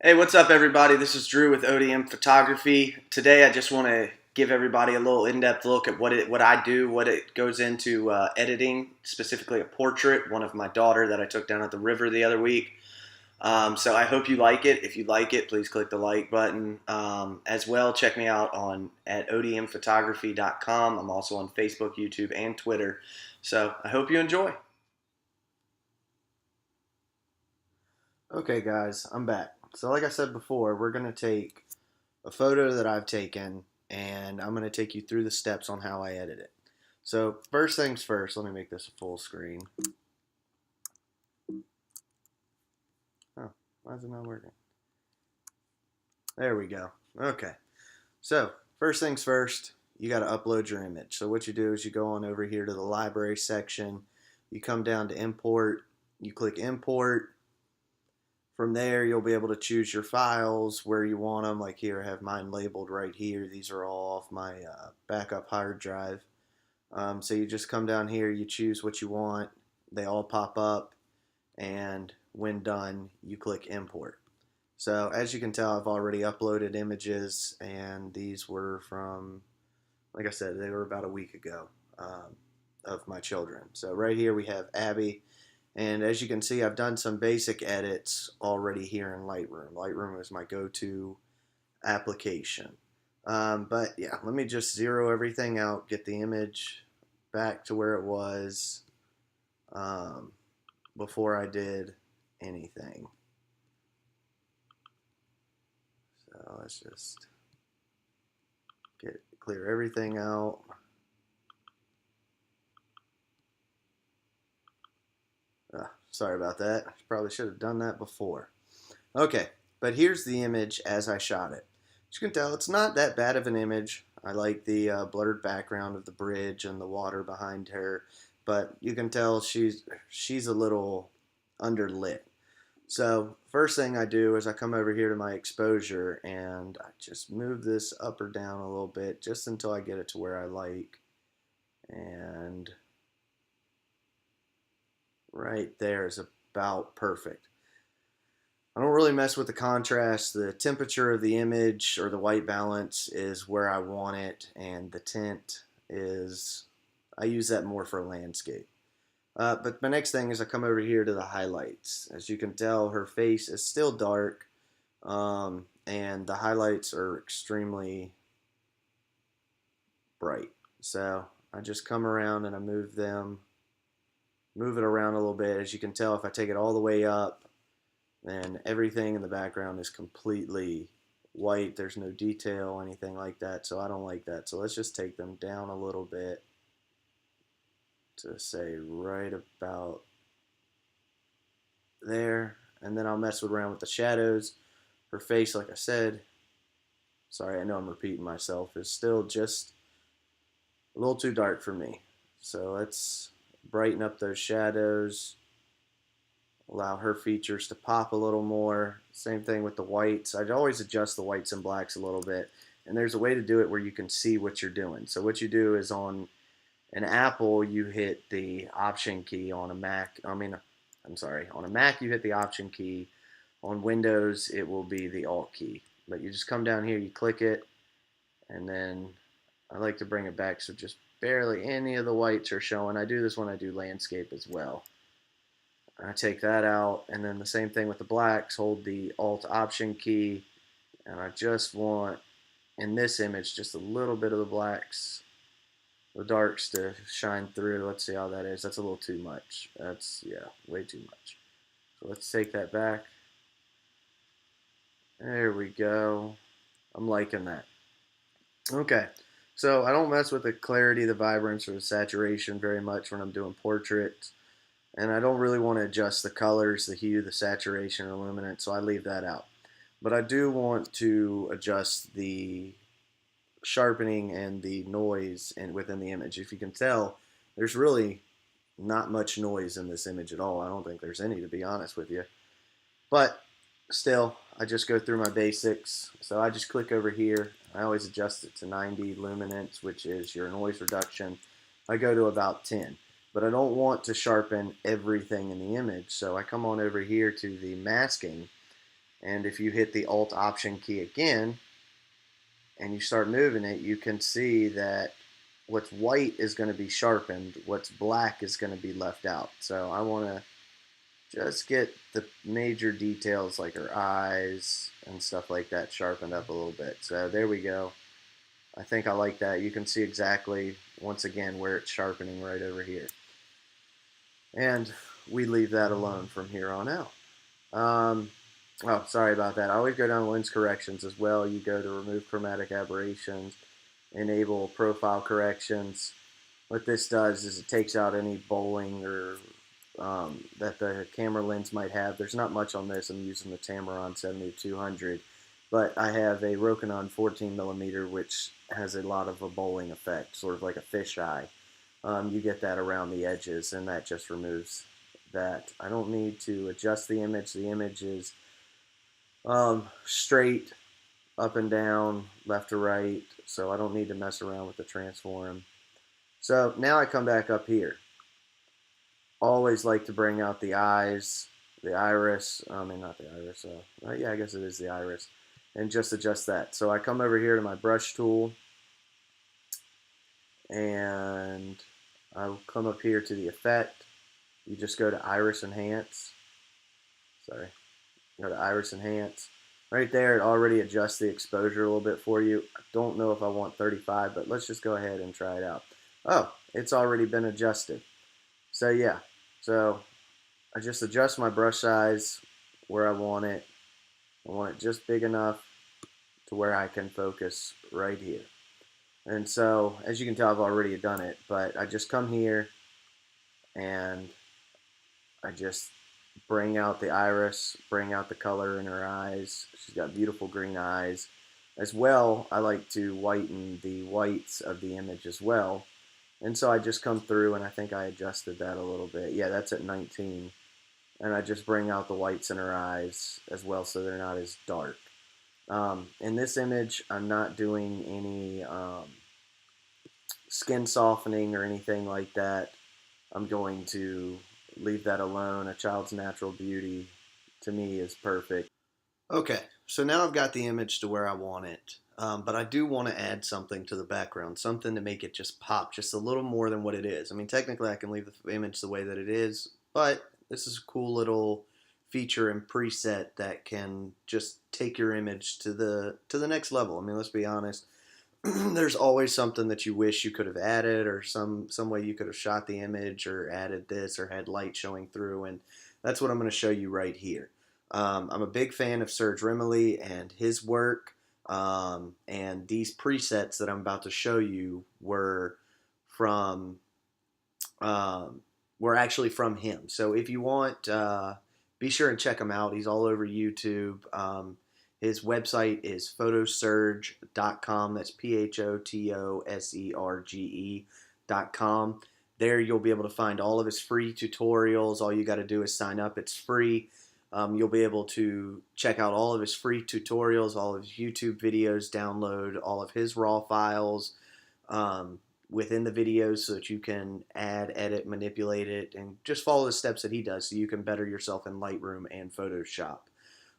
Hey, what's up, everybody? This is Drew with ODM Photography. Today, I just want to give everybody a little in-depth look at what I do, what it goes into editing, specifically a portrait, one of my daughter that I took down at the river the other week. So I hope you like it. If you like it, please click the like button. As well, check me out on at odmphotography.com. I'm also on Facebook, YouTube, and Twitter. So I hope you enjoy. Okay, guys, I'm back. So like I said before, we're going to take a photo that I've taken and I'm going to take you through the steps on how I edit it. So first things first, let me make this a full screen. Oh, why is it not working? There we go. Okay. So first things first, you got to upload your image. So what you do is you go on over here to the library section, you come down to import, you click import. From there, you'll be able to choose your files where you want them. Like here, I have mine labeled right here. These are all off my backup hard drive. So you just come down here, you choose what you want. They all pop up, and when done, you click import. So as you can tell, I've already uploaded images, and these were from, like I said, they were about a week ago of my children. So right here we have Abby. And as you can see, I've done some basic edits already here in Lightroom. Lightroom is my go-to application. But yeah, let me just zero everything out, get the image back to where it was before I did anything. So let's just clear everything out. Sorry about that. Probably should have done that before. Okay, but here's the image as I shot it. As you can tell, it's not that bad of an image. I like the blurred background of the bridge and the water behind her, but you can tell she's a little underlit. So first thing I do is I come over here to my exposure and I just move this up or down a little bit just until I get it to where I like. And right there is about perfect. I don't really mess with the contrast. The temperature of the image or the white balance is where I want it, and the tint is, I use that more for landscape. But my next thing is I come over here to the highlights. As you can tell, her face is still dark, and the highlights are extremely bright. So I just come around and I move it around a little bit. As you can tell, if I take it all the way up, then everything in the background is completely white. There's no detail, anything like that, so I don't like that. So let's just take them down a little bit to say right about there, and then I'll mess around with the shadows. Her face, like I said, sorry, I know I'm repeating myself, is still just a little too dark for me. So let's brighten up those shadows, allow her features to pop a little more. Same thing with the whites. I'd always adjust the whites and blacks a little bit. And there's a way to do it where you can see what you're doing. So what you do is on an Apple, you hit the Option key. On a Mac, on a Mac, you hit the Option key. On Windows, it will be the Alt key. But you just come down here, you click it, and then I like to bring it back so just barely any of the whites are showing. I do this when I do landscape as well. I take that out, and then the same thing with the blacks. Hold the Alt Option key, and I just want, in this image, just a little bit of the blacks, the darks to shine through. Let's see how that is. That's a little too much. That's, yeah, way too much. So let's take that back. There we go. I'm liking that. Okay, so I don't mess with the clarity, the vibrance, or the saturation very much when I'm doing portraits. And I don't really want to adjust the colors, the hue, the saturation, or luminance, so I leave that out. But I do want to adjust the sharpening and the noise within the image. If you can tell, there's really not much noise in this image at all. I don't think there's any, to be honest with you. But still, I just go through my basics. So I just click over here. I always adjust it to 90 luminance, which is your noise reduction. I go to about 10. But I don't want to sharpen everything in the image, so I come on over here to the masking, And if you hit the Alt Option key again and you start moving it, you can see that what's white is going to be sharpened, what's black is going to be left out. So I want to just get the major details like her eyes and stuff like that sharpened up a little bit. So there we go. I think I like that. You can see exactly, once again, where it's sharpening right over here. And we leave that alone from here on out. Oh, sorry about that. I always go down lens corrections as well. You go to remove chromatic aberrations, enable profile corrections. What this does is it takes out any bowling or that the camera lens might have. There's not much on this. I'm using the Tamron 7200, but I have a Rokinon 14mm, which has a lot of a bowling effect, sort of like a fisheye. You get that around the edges, and that just removes that. I don't need to adjust the image. The image is straight, up and down, left to right, so I don't need to mess around with the transform. So now I come back up here. Always like to bring out the eyes, the iris, I mean not the iris, yeah, I guess it is the iris, and just adjust that. So I come over here to my brush tool, and I'll come up here to the effect. You just go to Iris Enhance. Sorry. Go to Iris Enhance. Right there, it already adjusts the exposure a little bit for you. I don't know if I want 35, but let's just go ahead and try it out. Oh, it's already been adjusted. So yeah, so I just adjust my brush size where I want it. I want it just big enough to where I can focus right here. And so, as you can tell, I've already done it, but I just come here and I just bring out the iris, bring out the color in her eyes. She's got beautiful green eyes. As well, I like to whiten the whites of the image as well. And so I just come through, and I think I adjusted that a little bit. Yeah, that's at 19. And I just bring out the whites in her eyes as well so they're not as dark. In this image, I'm not doing any skin softening or anything like that. I'm going to leave that alone. A child's natural beauty, to me, is perfect. Okay, so now I've got the image to where I want it, but I do want to add something to the background, something to make it just pop just a little more than what it is. I mean, technically I can leave the image the way that it is, but this is a cool little feature and preset that can just take your image to the next level. I mean, let's be honest. There's always something that you wish you could have added, or some way you could have shot the image or added this or had light showing through, and that's what I'm going to show you right here. I'm a big fan of Serge Remily and his work, and these presets that I'm about to show you were from were actually from him. So if you want, be sure and check him out. He's all over YouTube. His website is photoserge.com. That's PHOTOSERGE.com. There you'll be able to find all of his free tutorials. All you got to do is sign up. It's free. You'll be able to check out all of his free tutorials, all of his YouTube videos, download all of his raw files within the videos so that you can add, edit, manipulate it, and just follow the steps that he does so you can better yourself in Lightroom and Photoshop.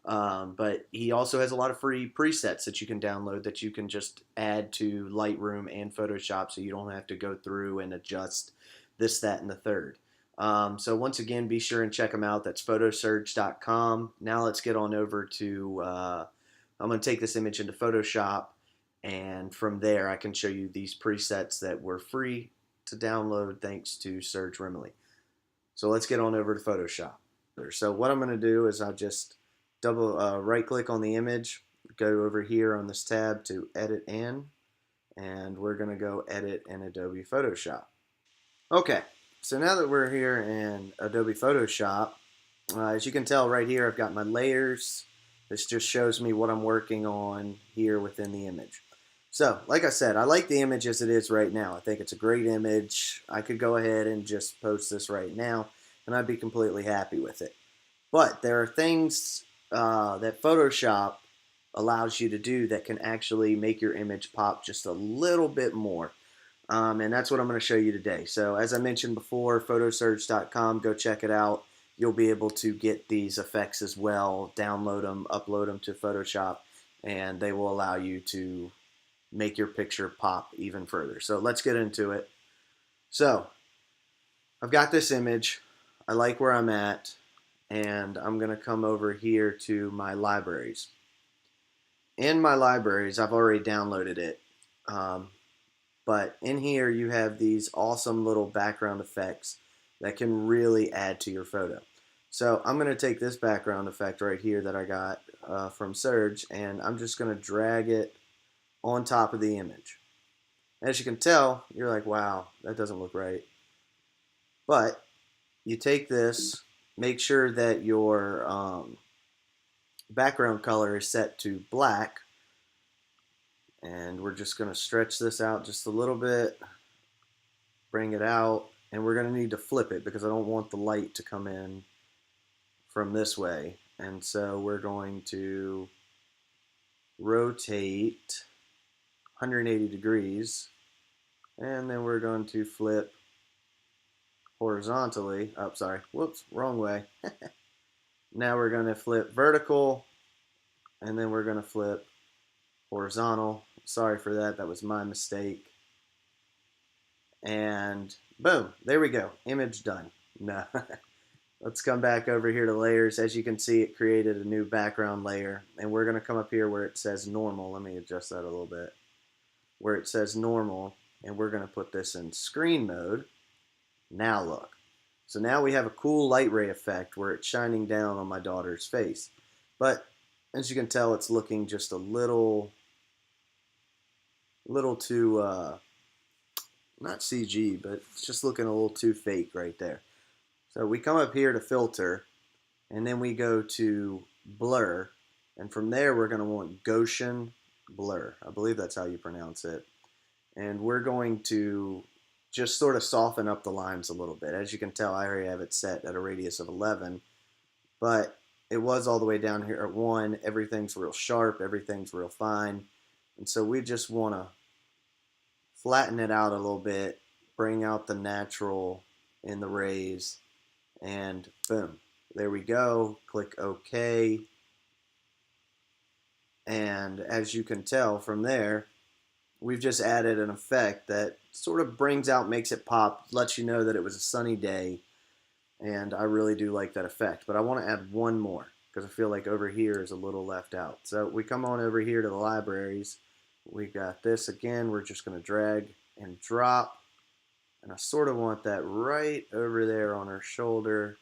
But he also has a lot of free presets that you can download that you can just add to Lightroom and Photoshop so you don't have to go through and adjust this, that, and the third. So once again, be sure and check him out. That's photoserge.com. Now let's get on over to, I'm going to take this image into Photoshop, and from there I can show you these presets that were free to download thanks to Serge Remily. So let's get on over to Photoshop. So what I'm going to do is I'll just right click on the image, go over here on this tab to edit in, and we're going to go edit in Adobe Photoshop. Okay, so now that we're here in Adobe Photoshop, as you can tell right here, I've got my layers. This just shows me what I'm working on here within the image. So, like I said, I like the image as it is right now. I think it's a great image. I could go ahead and just post this right now, and I'd be completely happy with it. But there are things that Photoshop allows you to do that can actually make your image pop just a little bit more. And that's what I'm going to show you today. So as I mentioned before, photoserge.com, go check it out. you'll be able to get these effects as well, download them, upload them to Photoshop, and they will allow you to make your picture pop even further. So let's get into it. So I've got this image. I like where I'm at, and I'm going to come over here to my libraries. In my libraries, I've already downloaded it. But in here, you have these awesome little background effects that can really add to your photo. So I'm going to take this background effect right here that I got from Surge, and I'm just going to drag it on top of the image. As you can tell, you're like, wow, that doesn't look right. But you take this, make sure that your background color is set to black, and we're just going to stretch this out just a little bit, bring it out, and we're going to need to flip it because I don't want the light to come in from this way. And so we're going to rotate 180 degrees, and then we're going to flip horizontally. Oh, sorry, whoops, wrong way. Now we're going to flip vertical, and then we're going to flip horizontal. Sorry for that, that was my mistake. And boom, there we go, image done. No. Let's come back over here to layers. As you can see, it created a new background layer, and we're going to come up here where it says normal. Let me adjust that a little bit. Where it says normal, and we're going to put this in screen mode. Now look. So now we have a cool light ray effect where it's shining down on my daughter's face. But as you can tell, it's looking just a little too, not CG, but it's just looking a little too fake right there. So we come up here to filter, and then we go to blur, and from there we're going to want Gaussian blur. I believe that's how you pronounce it. And we're going to just sort of soften up the lines a little bit. As you can tell, I already have it set at a radius of 11, but it was all the way down here at 1. Everything's real sharp, everything's real fine, and so we just want to flatten it out a little bit, bring out the natural in the rays, and boom, there we go. Click OK, and as you can tell from there, we've just added an effect that sort of brings out, makes it pop, lets you know that it was a sunny day, and I really do like that effect. But I want to add one more because I feel like over here is a little left out. So we come on over here to the libraries. We got this again. We're just going to drag and drop, and I sort of want that right over there on her shoulder.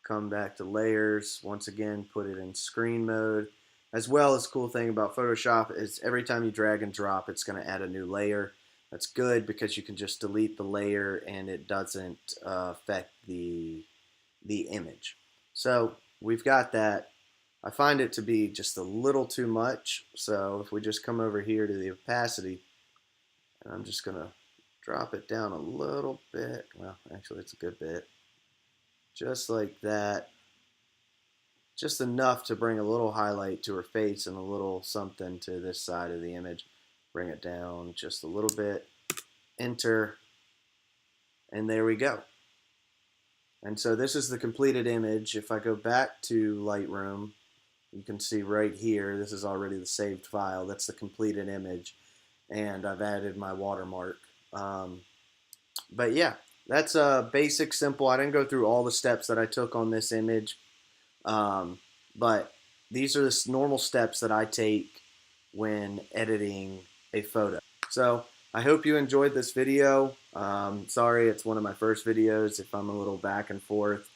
Come back to layers. Once again, put it in screen mode. As well as, cool thing about Photoshop is every time you drag and drop, it's going to add a new layer. That's good because you can just delete the layer and it doesn't affect the image. So we've got that. I find it to be just a little too much. So if we just come over here to the opacity, and I'm just going to drop it down a little bit. Well, actually, it's a good bit. Just like that. Just enough to bring a little highlight to her face and a little something to this side of the image. Bring it down just a little bit. Enter. And there we go. And so this is the completed image. If I go back to Lightroom, you can see right here, this is already the saved file. That's the completed image. And I've added my watermark. But yeah, that's basic, simple. I didn't go through all the steps that I took on this image. But these are the normal steps that I take when editing a photo. So I hope you enjoyed this video. Sorry, it's one of my first videos if I'm a little back and forth.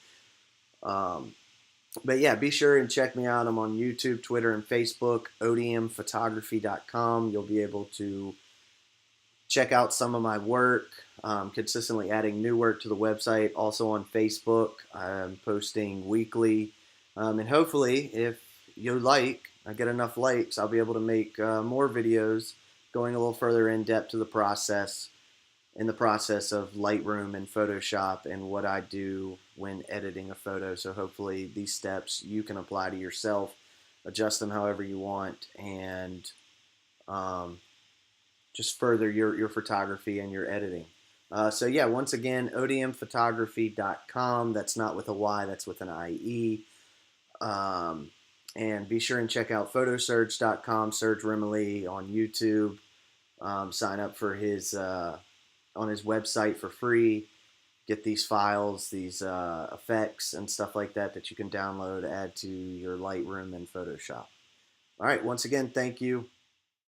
But yeah, be sure and check me out. I'm on YouTube, Twitter, and Facebook, odmphotography.com. You'll be able to check out some of my work. Consistently adding new work to the website. Also on Facebook, I'm posting weekly. And hopefully, if you like, I get enough likes, I'll be able to make more videos going a little further in depth to the process, in the process of Lightroom and Photoshop and what I do when editing a photo. So hopefully these steps you can apply to yourself, adjust them however you want, and just further your photography and your editing. So yeah, once again, odmphotography.com. That's not with a Y, that's with an IE. And be sure and check out photosurge.com, Serge Rimley on YouTube. Sign up for his on his website for free. Get these files, these effects and stuff like that that you can download, add to your Lightroom and Photoshop. All right, once again, thank you.